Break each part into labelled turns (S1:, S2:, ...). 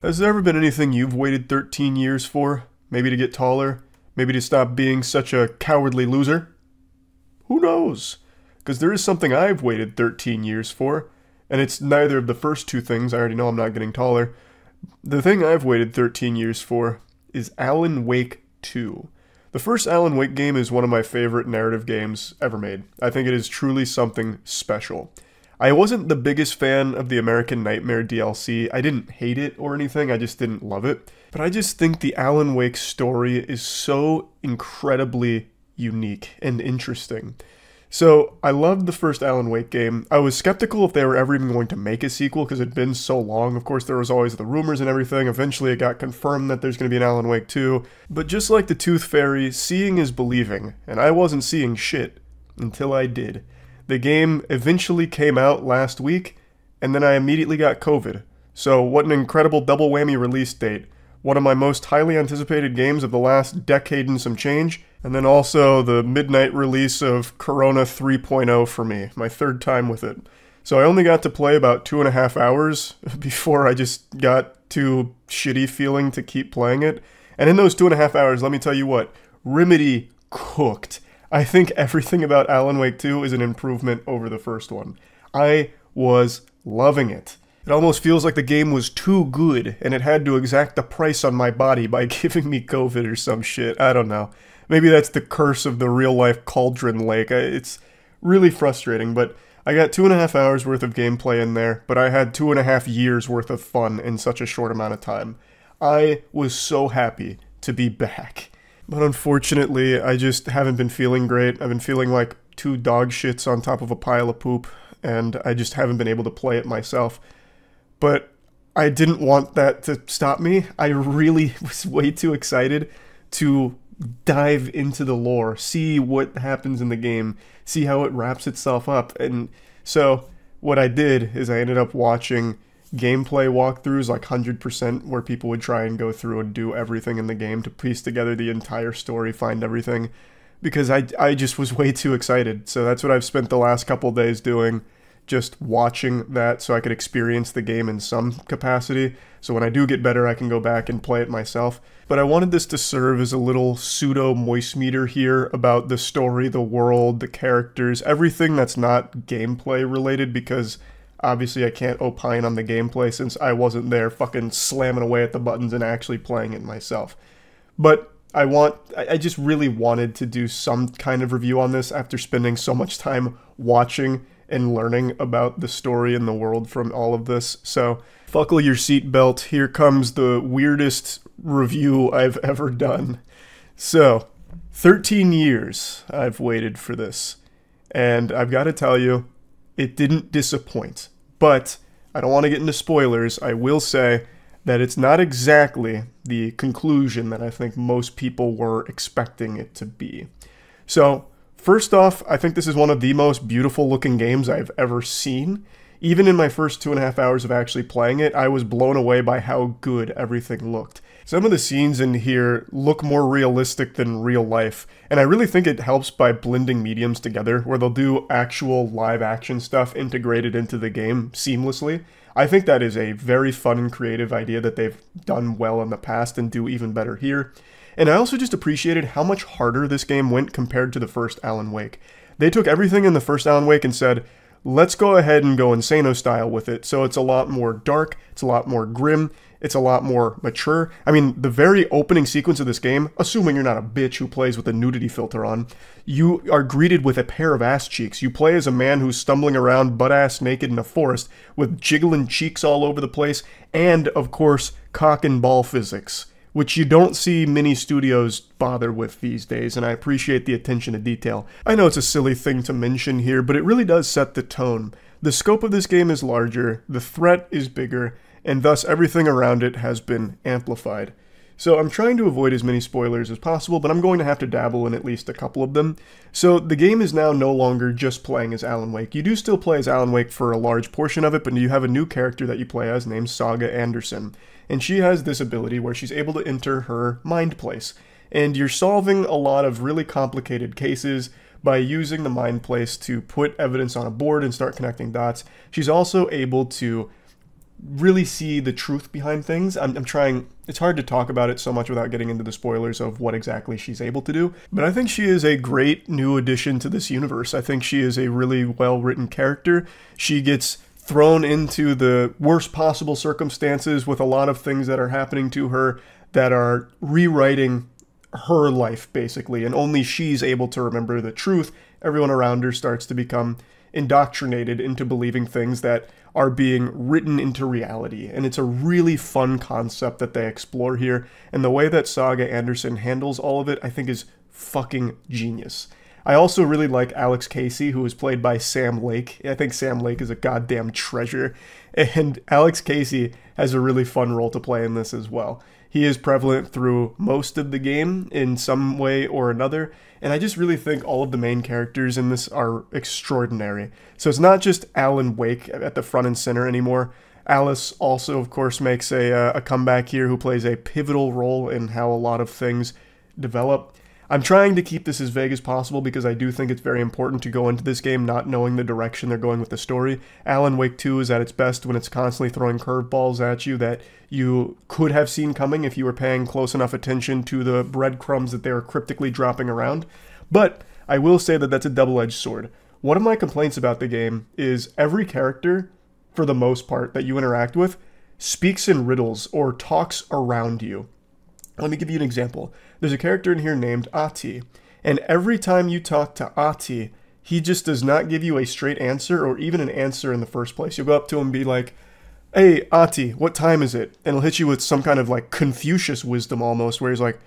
S1: Has there ever been anything you've waited 13 years for? Maybe to get taller? Maybe to stop being such a cowardly loser? Who knows? Because there is something I've waited 13 years for, and it's neither of the first two things. I already know I'm not getting taller. The thing I've waited 13 years for is Alan Wake 2. The first Alan Wake game is one of my favorite narrative games ever made. I think it is truly something special. I wasn't the biggest fan of the American Nightmare DLC. I didn't hate it or anything, I just didn't love it. But I just think the Alan Wake story is so incredibly unique and interesting. So, I loved the first Alan Wake game. I was skeptical if they were ever even going to make a sequel because it'd been so long. Of course, there was always the rumors and everything. Eventually, it got confirmed that there's going to be an Alan Wake 2. But just like the Tooth Fairy, seeing is believing, and I wasn't seeing shit until I did. The game eventually came out last week, and then I immediately got COVID. So, what an incredible double whammy release date. One of my most highly anticipated games of the last decade and some change, and then also the midnight release of Corona 3.0 for me, my third time with it. So I only got to play about 2.5 hours before I just got too shitty feeling to keep playing it. And in those 2.5 hours, let me tell you what, Remedy cooked. I think everything about Alan Wake 2 is an improvement over the first one. I was loving it. It almost feels like the game was too good, and it had to exact the price on my body by giving me COVID or some shit. I don't know. Maybe that's the curse of the real-life Cauldron Lake. It's really frustrating, but I got 2.5 hours worth of gameplay in there, but I had 2.5 years worth of fun in such a short amount of time. I was so happy to be back. But unfortunately, I just haven't been feeling great. I've been feeling like two dog shits on top of a pile of poop, and I just haven't been able to play it myself. But I didn't want that to stop me. I really was way too excited to dive into the lore, see what happens in the game, see how it wraps itself up. And so what I did is I ended up watching gameplay walkthroughs, like 100%, where people would try and go through and do everything in the game to piece together the entire story, find everything, because I just was way too excited. So that's what I've spent the last couple days doing, just watching that so I could experience the game in some capacity. So when I do get better, I can go back and play it myself. But I wanted this to serve as a little pseudo moist meter here about the story, the world, the characters, everything that's not gameplay related, because obviously I can't opine on the gameplay since I wasn't there fucking slamming away at the buttons and actually playing it myself. But I just really wanted to do some kind of review on this after spending so much time watching and learning about the story and the world from all of this. So, buckle your seatbelt. Here comes the weirdest review I've ever done. So, 13 years I've waited for this. And I've got to tell you, it didn't disappoint. But I don't want to get into spoilers. I will say that it's not exactly the conclusion that I think most people were expecting it to be. So, first off, I think this is one of the most beautiful looking games I've ever seen. Even in my first 2.5 hours of actually playing it, I was blown away by how good everything looked. Some of the scenes in here look more realistic than real life, and I really think it helps by blending mediums together, where they'll do actual live action stuff integrated into the game seamlessly. I think that is a very fun and creative idea that they've done well in the past and do even better here. And I also just appreciated how much harder this game went compared to the first Alan Wake. They took everything in the first Alan Wake and said, let's go ahead and go Insano style with it. So it's a lot more dark, it's a lot more grim, it's a lot more mature. I mean, the very opening sequence of this game, assuming you're not a bitch who plays with a nudity filter on, you are greeted with a pair of ass cheeks. You play as a man who's stumbling around butt-ass naked in a forest with jiggling cheeks all over the place, and, of course, cock and ball physics, which you don't see many studios bother with these days, and I appreciate the attention to detail. I know it's a silly thing to mention here, but it really does set the tone. The scope of this game is larger, the threat is bigger, and thus everything around it has been amplified. So I'm trying to avoid as many spoilers as possible, but I'm going to have to dabble in at least a couple of them. So the game is now no longer just playing as Alan Wake. You do still play as Alan Wake for a large portion of it, but you have a new character that you play as named Saga Anderson. And she has this ability where she's able to enter her mind place. And you're solving a lot of really complicated cases by using the mind place to put evidence on a board and start connecting dots. She's also able to really see the truth behind things. I'm trying, it's hard to talk about it so much without getting into the spoilers of what exactly she's able to do, but I think she is a great new addition to this universe. I think she is a really well-written character. She gets thrown into the worst possible circumstances with a lot of things that are happening to her that are rewriting her life, basically, and only she's able to remember the truth. Everyone around her starts to become indoctrinated into believing things that are being written into reality, and it's a really fun concept that they explore here, and the way that Saga Anderson handles all of it, I think, is fucking genius. I also really like Alex Casey, who is played by Sam Lake. I think Sam Lake is a goddamn treasure, and Alex Casey has a really fun role to play in this as well. He is prevalent through most of the game in some way or another, and I just really think all of the main characters in this are extraordinary. So it's not just Alan Wake at the front and center anymore. Alice also, of course, makes a comeback here, who plays a pivotal role in how a lot of things develop. I'm trying to keep this as vague as possible because I do think it's very important to go into this game not knowing the direction they're going with the story. Alan Wake 2 is at its best when it's constantly throwing curveballs at you that you could have seen coming if you were paying close enough attention to the breadcrumbs that they were cryptically dropping around. But I will say that that's a double-edged sword. One of my complaints about the game is every character, for the most part, that you interact with speaks in riddles or talks around you. Let me give you an example. There's a character in here named Ahti, and every time you talk to Ahti, he just does not give you a straight answer or even an answer in the first place. You'll go up to him and be like, "Hey, Ahti, what time is it?" And he'll hit you with some kind of like Confucius wisdom almost, where he's like,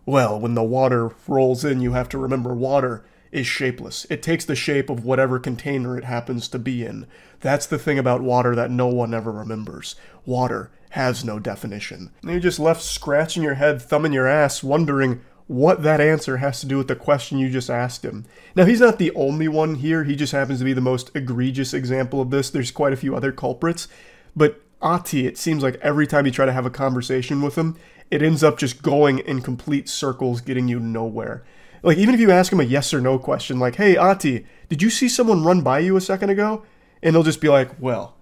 S1: "Well, when the water rolls in, you have to remember water is shapeless. It takes the shape of whatever container it happens to be in. That's the thing about water that no one ever remembers. Water has no definition." And you're just left scratching your head, thumbing your ass, wondering what that answer has to do with the question you just asked him. Now, he's not the only one here. He just happens to be the most egregious example of this. There's quite a few other culprits. But Ahti, it seems like every time you try to have a conversation with him, it ends up just going in complete circles, getting you nowhere. Like, even if you ask him a yes or no question, like, "Hey, Ahti, did you see someone run by you a second ago?" And he'll just be like, "Well,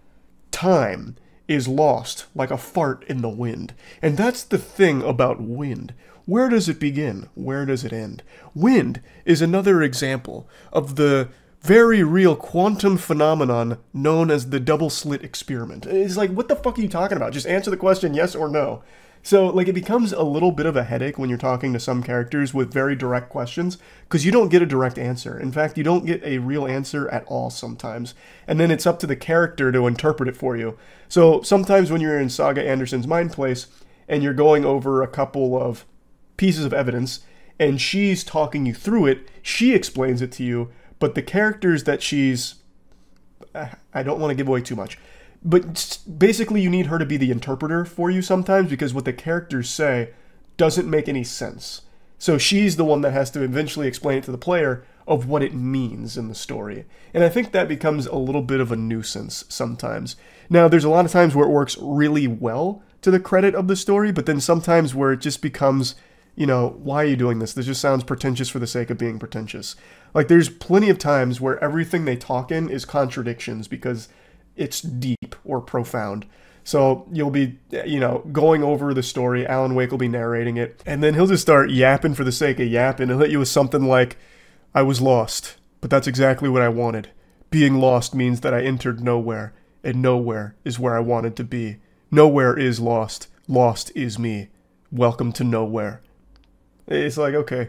S1: time is lost like a fart in the wind." And that's the thing about wind. Where does it begin? Where does it end? Wind is another example of the very real quantum phenomenon known as the double slit experiment. It's like, what the fuck are you talking about? Just answer the question yes or no. So, like, it becomes a little bit of a headache when you're talking to some characters with very direct questions, because you don't get a direct answer. In fact, you don't get a real answer at all sometimes. And then it's up to the character to interpret it for you. So, sometimes when you're in Saga Anderson's mind place, and you're going over a couple of pieces of evidence, and she's talking you through it, she explains it to you, but the characters that she's... I don't want to give away too much. But basically, you need her to be the interpreter for you sometimes, because what the characters say doesn't make any sense. So she's the one that has to eventually explain it to the player of what it means in the story. And I think that becomes a little bit of a nuisance sometimes. Now, there's a lot of times where it works really well to the credit of the story, but then sometimes where it just becomes, you know, why are you doing this? This just sounds pretentious for the sake of being pretentious. Like, there's plenty of times where everything they talk in is contradictions because it's deep or profound. So you'll be, you know, going over the story, Alan Wake will be narrating it, and then he'll just start yapping for the sake of yapping. He'll hit you with something like, "I was lost, but that's exactly what I wanted. Being lost means that I entered nowhere, and nowhere is where I wanted to be. Nowhere is lost. Lost is me. Welcome to nowhere." It's like, okay,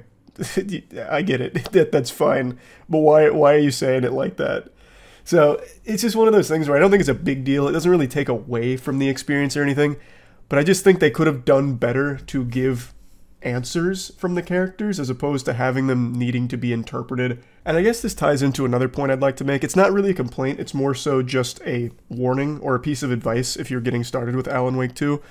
S1: I get it. That's fine. But why are you saying it like that? So it's just one of those things where I don't think it's a big deal. It doesn't really take away from the experience or anything, but I just think they could have done better to give answers from the characters as opposed to having them needing to be interpreted. And I guess this ties into another point I'd like to make. It's not really a complaint. It's more so just a warning or a piece of advice if you're getting started with Alan Wake 2.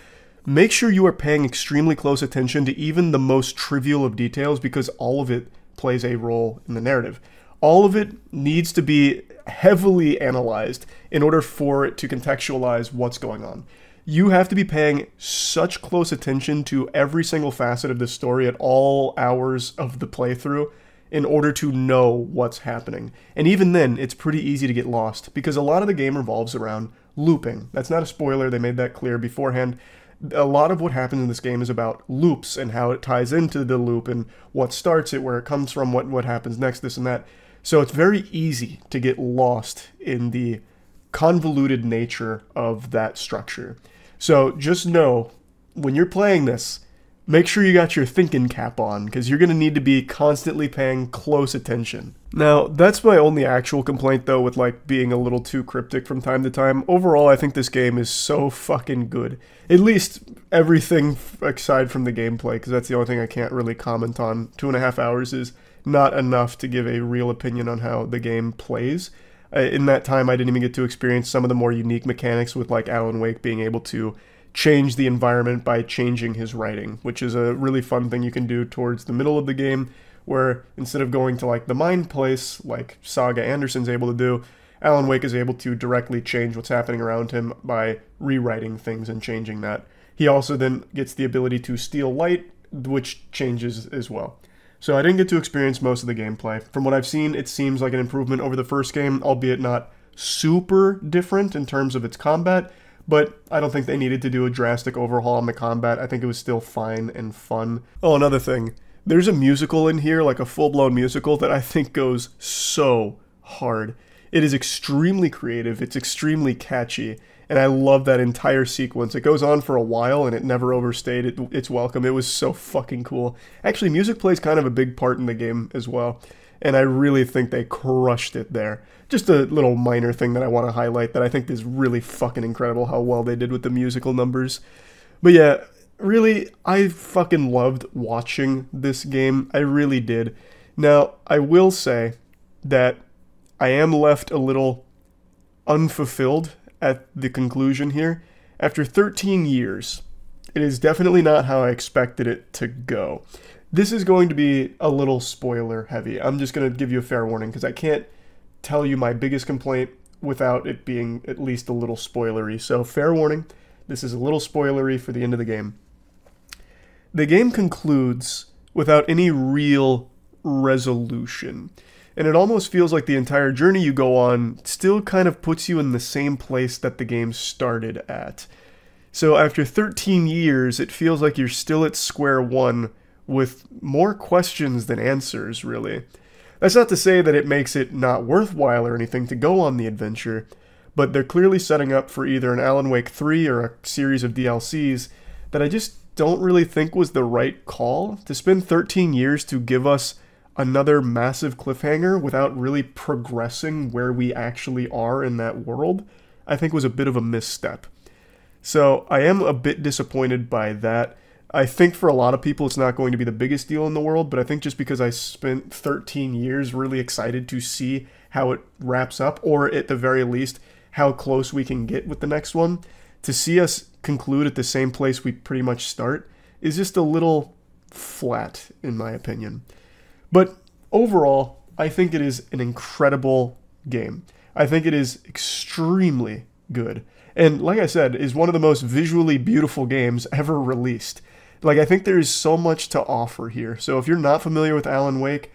S1: Make sure you are paying extremely close attention to even the most trivial of details, because all of it plays a role in the narrative. All of it needs to be heavily analyzed in order for it to contextualize what's going on. You have to be paying such close attention to every single facet of this story at all hours of the playthrough in order to know what's happening. And even then, it's pretty easy to get lost, because a lot of the game revolves around looping. That's not a spoiler, they made that clear beforehand. A lot of what happens in this game is about loops and how it ties into the loop and what starts it, where it comes from, what happens next, this and that. So it's very easy to get lost in the convoluted nature of that structure. So just know, when you're playing this, make sure you got your thinking cap on, because you're going to need to be constantly paying close attention. Now, that's my only actual complaint, though, with like being a little too cryptic from time to time. Overall, I think this game is so fucking good. At least everything aside from the gameplay, because that's the only thing I can't really comment on. 2.5 hours is not enough to give a real opinion on how the game plays. In that time, I didn't even get to experience some of the more unique mechanics with like Alan Wake being able to change the environment by changing his writing, which is a really fun thing you can do towards the middle of the game, where instead of going to like the mind place like Saga Anderson's able to do, Alan Wake is able to directly change what's happening around him by rewriting things and changing that. He also then gets the ability to steal light, which changes as well. So I didn't get to experience most of the gameplay. From what I've seen, it seems like an improvement over the first game, albeit not super different in terms of its combat, but I don't think they needed to do a drastic overhaul on the combat. I think it was still fine and fun. Oh, another thing. There's a musical in here, like a full-blown musical, that I think goes so hard. It is extremely creative, it's extremely catchy, and I love that entire sequence. It goes on for a while, and it never overstayed its welcome. It was so fucking cool. Actually, music plays kind of a big part in the game as well, and I really think they crushed it there. Just a little minor thing that I want to highlight that I think is really fucking incredible how well they did with the musical numbers. But yeah, really, I fucking loved watching this game. I really did. Now, I will say that I am left a little unfulfilled at the conclusion here. After 13 years, it is definitely not how I expected it to go. This is going to be a little spoiler heavy. I'm just going to give you a fair warning because I can't tell you my biggest complaint without it being at least a little spoilery. So fair warning, this is a little spoilery for the end of the game. The game concludes without any real resolution. And it almost feels like the entire journey you go on still kind of puts you in the same place that the game started at. So after 13 years, it feels like you're still at square one with more questions than answers, really. That's not to say that it makes it not worthwhile or anything to go on the adventure, but they're clearly setting up for either an Alan Wake 3 or a series of DLCs that I just don't really think was the right call. To spend 13 years to give us another massive cliffhanger without really progressing where we actually are in that world, I think was a bit of a misstep. So I am a bit disappointed by that. I think for a lot of people it's not going to be the biggest deal in the world, but I think just because I spent 13 years really excited to see how it wraps up, or at the very least, how close we can get with the next one, to see us conclude at the same place we pretty much start is just a little flat, in my opinion. But overall, I think it is an incredible game. I think it is extremely good. And like I said, is one of the most visually beautiful games ever released. Like, I think there is so much to offer here. So if you're not familiar with Alan Wake,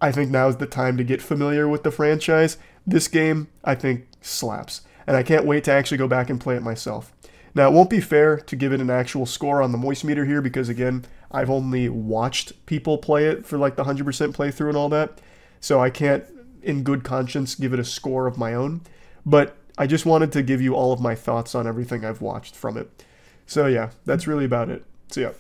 S1: I think now's the time to get familiar with the franchise. This game, I think, slaps. And I can't wait to actually go back and play it myself. Now, it won't be fair to give it an actual score on the moist meter here because, again, I've only watched people play it for like the 100% playthrough and all that. So I can't, in good conscience, give it a score of my own. But I just wanted to give you all of my thoughts on everything I've watched from it. So yeah, that's really about it. So yeah.